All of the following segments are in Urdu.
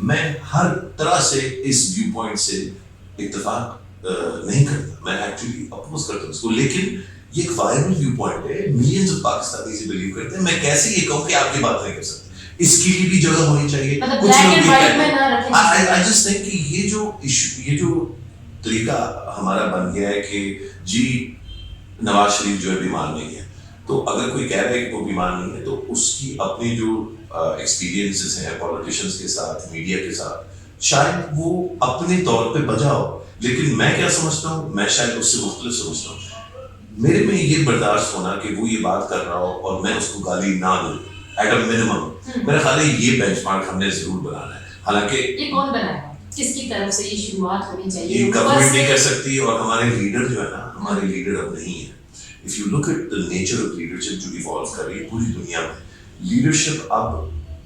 میں ہر طرح سے اس ویو پوائنٹ سے اتفاق نہیں کرتا, میں ایکچولی اپوز کرتا ہوں اس کو, لیکن یہ ایک وائرل ویو پوائنٹ ہے, ملینز آف پاکستانی سے بلیو کرتے ہیں. میں کیسے یہ کہوں کہ آپ کی بات نہیں کر سکتے, اس کے لیے بھی جگہ ہونی چاہیے. کچھ لوگ I just think کہ یہ جو طریقہ ہمارا بن گیا ہے کہ جی نواز شریف جو ہے بیمار نہیں ہے, تو اگر کوئی کہہ رہا ہے کہ وہ بیمار نہیں ہے تو اس کی اپنی جو ایکسپیرینسز ہیں پولیٹیشینس کے ساتھ, میڈیا کے ساتھ, شاید وہ اپنے طور پہ بجا ہو, لیکن میں کیا سمجھتا ہوں, میں شاید اس سے مختلف سمجھتا ہوں. میرے میں یہ برداشت ہونا کہ وہ یہ بات کر رہا ہو اور میں اس کو گالی نہ دوں ایٹ اے منیمم, میرا خیال ہے یہ بینچ مارک ہم نے ضرور بنانا ہے. حالانکہ یہ کون بنائے گا, کس کی طرف سے یہ شروعات ہونی چاہیے؟ یہ گورنمنٹ نہیں کر سکتی, اور ہمارے لیڈر جو ہے نا, ہمارے لیڈر اب نہیں ہے. If you look at the nature of leadership جو ایوالو کر رہی ہے پوری دنیا میں, لیڈرشپ اب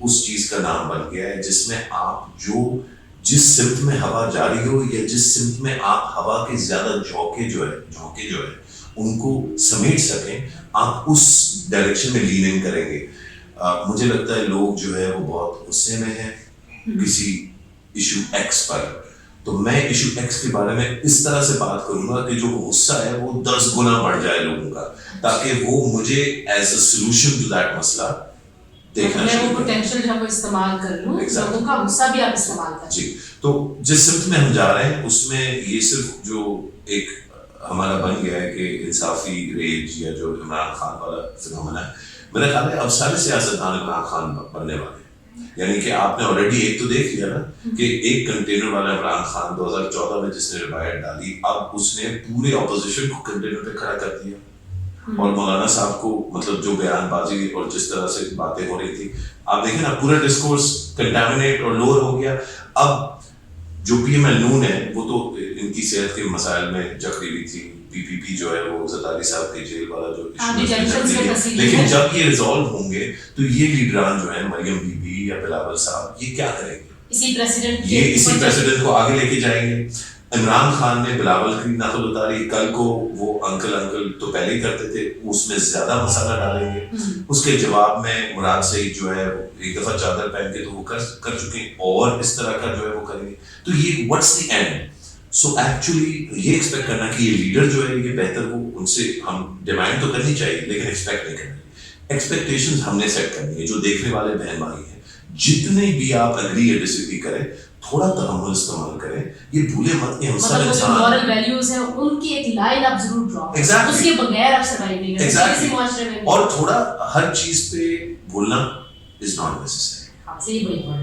اس چیز کا نام بن گیا ہے جس میں آپ جس سمت میں ہوا جاری ہو یا جس سمت میں آپ ہوا کے زیادہ جھونکے جو ہے ان کو سمیٹ سکیں, آپ اس ڈائریکشن میں لین ان کریں گے. مجھے لگتا ہے لوگ جو ہے وہ بہت غصے میں ہیں کسی ایشو ایکس پر, تو میں ایشو ایکس کے بارے میں اس طرح سے بات کروں گا کہ جو غصہ ہے وہ 10 گنا بڑھ جائے لوگوں کا, تاکہ وہ مجھے as a solution to that مسئلہ دیکھنا چاہیے. وہ پوٹینشیل جو ہے استعمال کر لوں, لوگوں کا غصہ بھی آپ استعمال کریں. جی, تو جس سمت میں ہم جا رہے ہیں اس میں یہ صرف جو ایک ہمارا بن گیا ہے کہ انصافی ریج یا جو عمران خان والا فنومنا ہے, میرا خیال ہے اب سارے سیاستدان عمران خان بننے والے ہیں. یعنی کہ آپ نے آلریڈی ایک تو دیکھ لیا نا کہ ایک کنٹینر والا عمران خان 2014 میں جس نے روایت ڈالی, اب اس نے پورے اپوزیشن کو کنٹینر پہ کھڑا کر دیا, اور مولانا صاحب کو مطلب جو بیان بازی اور جس طرح سے باتیں ہو رہی تھی, آپ دیکھیں نا پورا ڈسکورس کنٹامنیٹ اور لوور ہو گیا. اب جو پی ایم ایل نون ہے وہ تو ان کی صحت کے مسائل میں جکڑی ہوئی تھی, پی پی پی جو ہے وہ زرداری صاحب کے جیل والا جو ایشو, لیکن جب یہ ریزالو ہوں گے تو یہ لیڈران جو ہیں مریم بی بی یا بلاول صاحب یہ کیا کریں گے, یہ اسی پریزیڈنٹ کو آگے لے کے جائیں گے. عمران خان نے بلاول کی نقل اتاری, کل کو وہ انکل تو پہلے ہی کرتے تھے, اس میں زیادہ مسئلہ ڈالیں گے. اس کے جواب میں مراد سعید جو ہے ایک دفعہ چادر پہن کے تو وہ کر چکے ہیں, اور اس طرح کا جو ہے وہ کریں گے. تو یہ what's the end. So actually یہ ایکسپیکٹ کرنا کہ یہ لیڈر جو ہے یہ بہتر ہو, ان سے ہم ڈیمانڈ تو کرنی چاہیے لیکن ایکسپیکٹ نہیں کرنی. ایکسپیکٹیشنز ہم نے سیٹ کرنی ہے. جو دیکھنے والے بہن بھائی ہیں, جتنے بھی آپ اگری یا ڈس ایگری کریں, تھوڑا تحمل استعمال کریں. یہ بھولے مت کہ ہم سب انسان ہیں. مورل ویلیوز ہیں ان کی ایک لائن آپ ضرور ڈرا کریں, اس کے بغیر آپ سروائیو نہیں کر سکتے کسی معاشرے میں. اور تھوڑا ہر چیز پہ بولنا از ناٹ نیسیسری,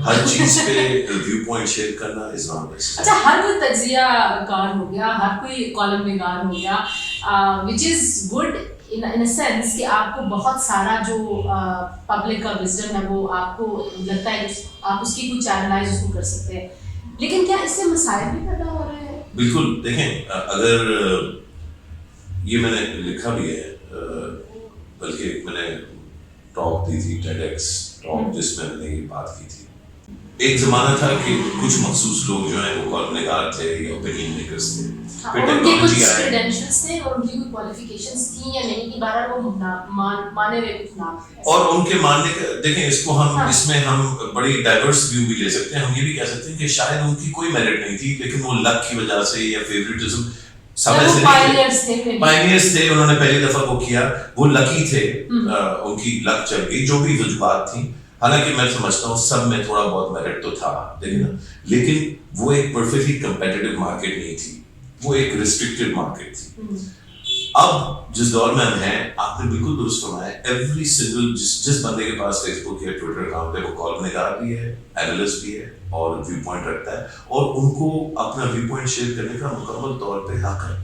ہر چیز پہ ویو پوائنٹ شیئر کرنا از ناٹ نیسیسری. اچھا, ہر کوئی تجزیہ کار ہو گیا, ہر کوئی کالم نگار ہو گیا, which is good in a sense کہ آپ کو بہت سارا جو پبلک کا وزڈم ہے وہ آپ کو لگتا ہے آپ اس کی کچھ چینلائز اس کو کر سکتے ہیں, لیکن کیا اس سے مسائل بھی پیدا ہو رہے ہیں؟ بالکل. دیکھیں, اگر یہ میں نے لکھا بھی ہے, بلکہ میں نے ٹاک دی تھی ٹیڈ ایکس ٹاک جس میں نے یہ بات کی تھی. ایک زمانہ تھا کہ کچھ مخصوص لوگ جو ہیں وہ کالم نگار تھے یا اوپینین میکرز تھے, ان کے کچھ کریڈینشلز تھے اور ان کی کوئی کوالیفیکیشنز تھیں یا نہیں کہ بہرحال وہ مانے ہوئے کچھ نام, اور ان کے ماننے کا دیکھیں, اس کو ہم اس میں ہم بڑی ڈائیورس ویو بھی لے سکتے ہیں. ہم یہ بھی کہہ سکتے ہیں کہ شاید ان کی کوئی میرٹ نہیں تھی, لیکن وہ لک کی وجہ سے یا فیوریٹزم, پائنیئرز تھے, انہوں نے پہلی دفعہ وہ کیا, وہ لکی تھے, ان کی لک چل گئی, جو بھی وجوہات تھیں. حالانکہ میں سمجھتا ہوں سب میں تھوڑا بہت میرٹ تو تھا, لیکن وہ ایک پرفیکٹلی کمپیٹیٹو مارکیٹ نہیں تھی, وہ ایک ریسٹرکٹڈ مارکیٹ تھی. اب جس دور میں ہم ہیں, آپ نے بالکل درست فرمایا, ایوری سنگل جس بندے کے پاس فیس بک یا ٹویٹر اکاؤنٹ ہے وہ کالم نگار بھی ہے, اینالسٹ بھی ہے, اور ویو پوائنٹ رکھتا ہے, اور ان کو اپنا ویو پوائنٹ شیئر کرنے کا مکمل طور پہ حق ہے.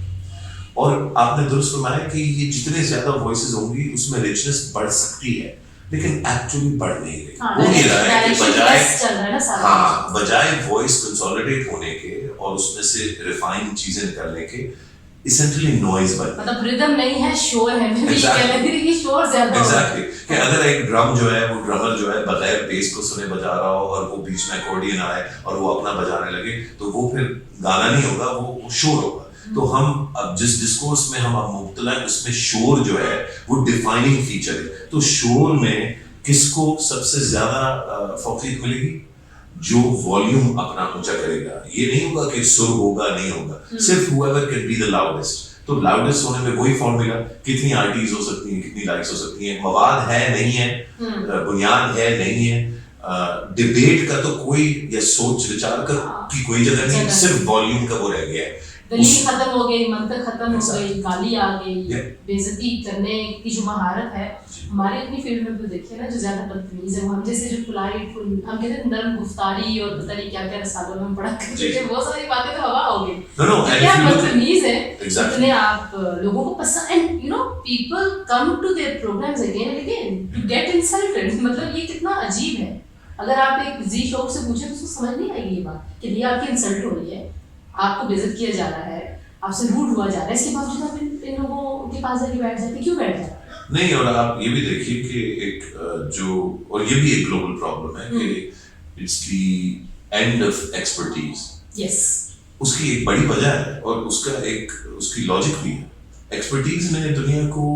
اور آپ نے درست فرمایا کہ یہ جتنے زیادہ وائسز ہوں گی اس میں ریچنس بڑھ سکتی ہے, لیکن ایکچولی بڑھ نہیں رہی. وہ یہ رہا ہے کہ بجائے وائس کنسولیڈیٹ ہونے کے اور اس میں سے ریفائن چیزیں نکالنے کے, essentially noise بن مطلب ردم نہیں ہے, شور ہے. ایگزیکٹلی کہ اگر ایک ڈرم جو ہے وہ ڈرمر جو ہے بغیر بیس کو سنے بجا رہا ہو اور وہ بیچ میں اکارڈین آئے اور وہ اپنا بجانے لگے, تو وہ پھر گانا نہیں ہوگا, وہ شور ہوگا. تو ہم اب جس ڈسکورس میں ہم اب مبتلا ہیں اس میں شور جو ہے وہ ڈیفائننگ فیچر ہے. تو شور میں کس کو سب سے زیادہ فوقیت ملے گی؟ جو والیوم اپنا اونچا کرے گا. یہ نہیں ہوگا کہ سر ہوگا نہیں ہوگا, صرف whoever can be the loudest. تو لاؤڈسٹ ہونے میں وہی فارمولا, کتنی آرٹیز ہو سکتی ہیں, کتنی لائکس ہو سکتی ہیں, مواد ہے نہیں ہے, بنیاد ہے نہیں ہے, ڈبیٹ کا تو کوئی یا سوچ وچار کی کوئی جگہ نہیں, صرف والیوم کا وہ رہ گیا ہے. دلیل ختم ہو گئی, منطق ختم ہو گئی, گالی آ گئی, بے عزتی کرنے کی جو مہارت ہے ہمارے اپنی فیلڈ میں بھی دیکھیے نا, جو زیادہ بدتمیز ہے, وہ ہم جیسے جو پولائٹ, ہم کہتے ہیں نرم گفتاری اور پتہ نہیں کیا کیا رسالوں میں ہم پڑھا کرتے تھے, وہ ساری باتیں تو ہوا ہو گئی. کیا بدتمیز ہے, اتنے آپ لوگوں کو پسند, and you know people come to their programmes again and again to get insulted. مطلب یہ کتنا عجیب ہے. اگر آپ ایک ذی شوق سے پوچھیں تو اس کو سمجھ نہیں آئے گی یہ بات کہ یہ آپ کی انسلٹ ہو رہی ہے, آپ کو بے عزت کیا جا رہا ہے, آپ سے روڈ ہوا جا رہا ہے, اس کے باوجود آپ ان لوگوں کے پاس جا کے بیٹھ جاتے, کیوں بیٹھ جاتے نہیں. اور آپ یہ بھی دیکھیے کہ ایک جو, اور یہ بھی ایک گلوبل پرابلم ہے کہ it's the end of expertise. Yes, اس کی ایک بڑی وجہ ہے اور اس کا ایک اس کی لاجک بھی ہے. ایکسپرٹیز نے دنیا کو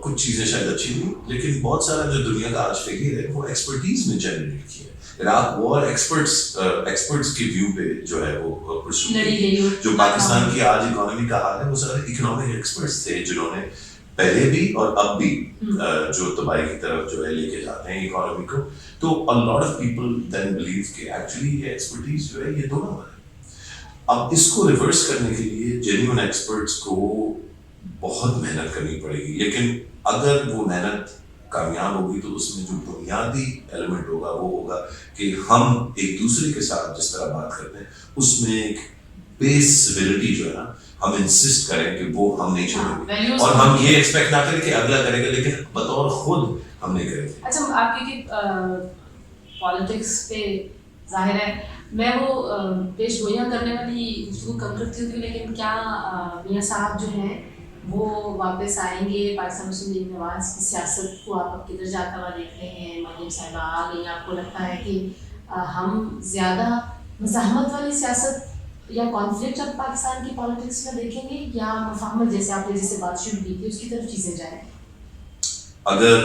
کچھ چیزیں شاید اچھی ہوئی, لیکن بہت سارا جو دنیا کا آج فیلئر ہے وہ ایکسپرٹیز نے جنریٹ کیا ہے. عراق وار ایکسپرٹس کی ویو پہ جو ہے وہ پرسو کی. جو پاکستان کی آج اکانومی کا حال ہے وہ سارے اکنامک ایکسپرٹس تھے جنہوں نے پہلے بھی اور اب بھی جو تباہی کی طرف جو ہے لے کے جاتے ہیں اکانومی کو. تو a lot of people then believe کہ ایکچولی یہ ایکسپرٹیز جو ہے یہ دو نمبر ہے. اب اس کو ریورس کرنے کے لیے جینیون ایکسپرٹس کو بہت محنت کرنی پڑے گی, لیکن اگر وہ محنت کامیاب ہوگی تو اس میں جو بنیادی ایلیمنٹ ہوگا وہ ہوگا کہ ہم ایک دوسرے کے ساتھ جس طرح بات کرتے ہیں اس میں ایک بیس سویلٹی جو ہے نا, ہم انسسٹ کریں کہ وہ ہم نہیں چھوڑیں گے, اور ہم یہ ایکسپیکٹ نہ کریں کہ اگلا کرے گا لیکن بطور خود ہم نہیں کریں گے. اچھا, آپ کی پالیٹکس پہ ظاہر ہے میں وہ پیش گوئیاں کرنے والی گفتگو کم کرتی ہوں, لیکن کیا میاں صاحب جو ہیں وہ واپس آئیں گے؟ پاکستان مسلم لیگ نواز کی سیاست کو آپ کدھر جاتا ہوا دیکھ رہے ہیں؟ مریم صاحبہ آ گئی, آپ کو لگتا ہے کہ ہم زیادہ مزاحمت والی سیاست یا کانفلکٹ اب پاکستان کی پالیٹکس میں دیکھیں گے, یا مفاہمت جیسے آپ نے جیسے بات شروع کی تھی اس کی طرف چیزیں جائیں؟ اگر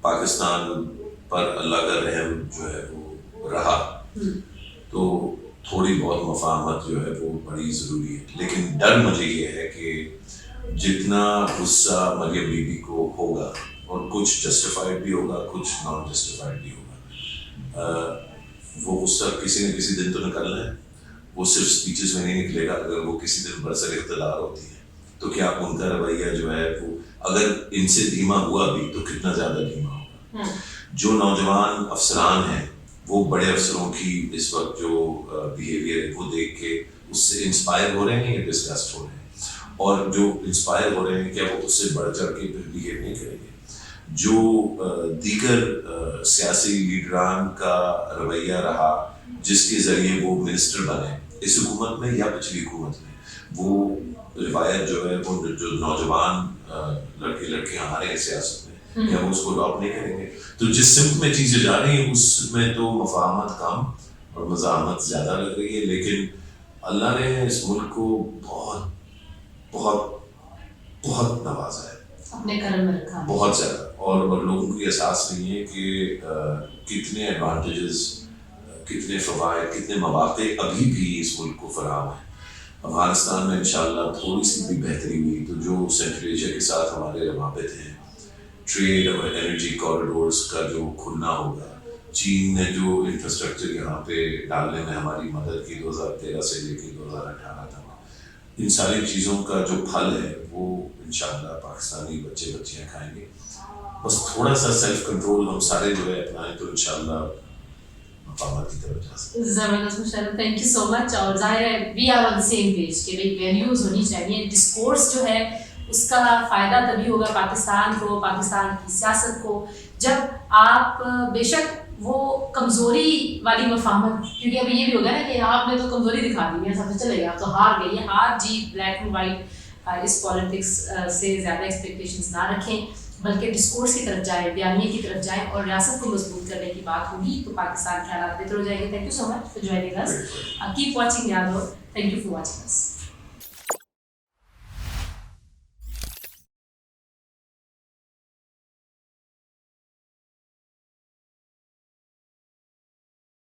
پاکستان پر اللہ کا رحم جو ہے وہ رہا تو تھوڑی بہت مفاہمت جو ہے وہ بڑی ضروری ہے, لیکن ڈر مجھے یہ ہے کہ جتنا غصہ مریم بی بی کو ہوگا, اور کچھ جسٹیفائڈ بھی ہوگا کچھ نان جسٹیفائڈ بھی ہوگا, وہ غصہ کسی نہ کسی دن تو نکلنا ہے. وہ صرف اسپیچز میں نہیں نکلے گا. اگر وہ کسی دن برسر اقتدار ہوتی ہے تو کیا ان کا رویہ جو ہے وہ اگر ان سے دھیما ہوا بھی تو کتنا زیادہ دھیما ہوگا. جو نوجوان افسران ہیں وہ بڑے افسروں کی اس وقت جو بیہیویئر ہے وہ دیکھ کے اس سے انسپائر ہو رہے ہیں یا ڈسگسٹ ہو رہے ہیں, اور جو انسپائر ہو رہے ہیں کیا وہ اس سے بڑھ چڑھ کے پھر بیہیو نہیں کریں گے. جو دیگر سیاسی لیڈران کا رویہ رہا جس کے ذریعے وہ منسٹر بنے اس حکومت میں یا پچھلی حکومت میں, وہ روایت جو ہے وہ جو نوجوان لڑکے لڑکیاں آ رہے ہیں سیاست میں, کیا وہ اس کو اڈاپٹ نہیں کریں گے؟ تو جس سمت میں چیزیں جا رہی ہیں اس میں تو مفاہمت کم اور مزاحمت زیادہ لگ رہی ہے, لیکن اللہ نے اس ملک کو بہت بہت بہت نوازا ہے, اپنے کرم میں رکھا بہت زیادہ, اور لوگوں کو یہ احساس نہیں ہے کہ کتنے ایڈوانٹیجز, کتنے فوائد, کتنے مواقع ابھی بھی اس ملک کو فراہم ہیں. افغانستان میں انشاءاللہ تھوڑی سی بھی بہتری ہوئی تو جو سینٹرل ایشیا کے ساتھ ہمارے روابط ہیں, ٹریڈ اور انرجی کوریڈورز کا جو کھلنا ہوگا, چین نے جو انفراسٹرکچر یہاں پہ ڈالنے میں ہماری مدد کی 2013 سے لے کے 2018 تک, ان ساری چیزوں کا جو پھل ہے وہ انشاءاللہ پاکستانی بچے بچیاں کھائیں گے. بس تھوڑا سا سیلف کنٹرول ہم سارے جو ہے اپنائیں تو انشاءاللہ مقامات کی طرف جا سکتے ہیں. زبردست Musharraf, thank you so much. اور ظاہر ہے we are on the same page کہ بھائی ویلیوز ہونی چاہیے. ڈسکورس جو ہے اس کا فائدہ تبھی ہوگا پاکستان کو, پاکستان کی سیاست کو, جب آپ بے شک وہ کمزوری والی مفاہمت, کیونکہ ابھی یہ بھی ہوگا نا کہ آپ نے تو کمزوری دکھا دی ہے, سب سے چلے گا, آپ تو ہار گئی ہے. ہار جیت بلیک اینڈ وائٹ اس پالیٹکس سے زیادہ ایکسپیکٹیشنز نہ رکھیں, بلکہ ڈسکورس کی طرف جائیں, بیانیے کی طرف جائیں, اور ریاست کو مضبوط کرنے کی بات ہوگی تو پاکستان کے حالات بہتر ہو جائیں گے. Thank you so much for joining us. Keep watching Yadav. Thank you for watching us.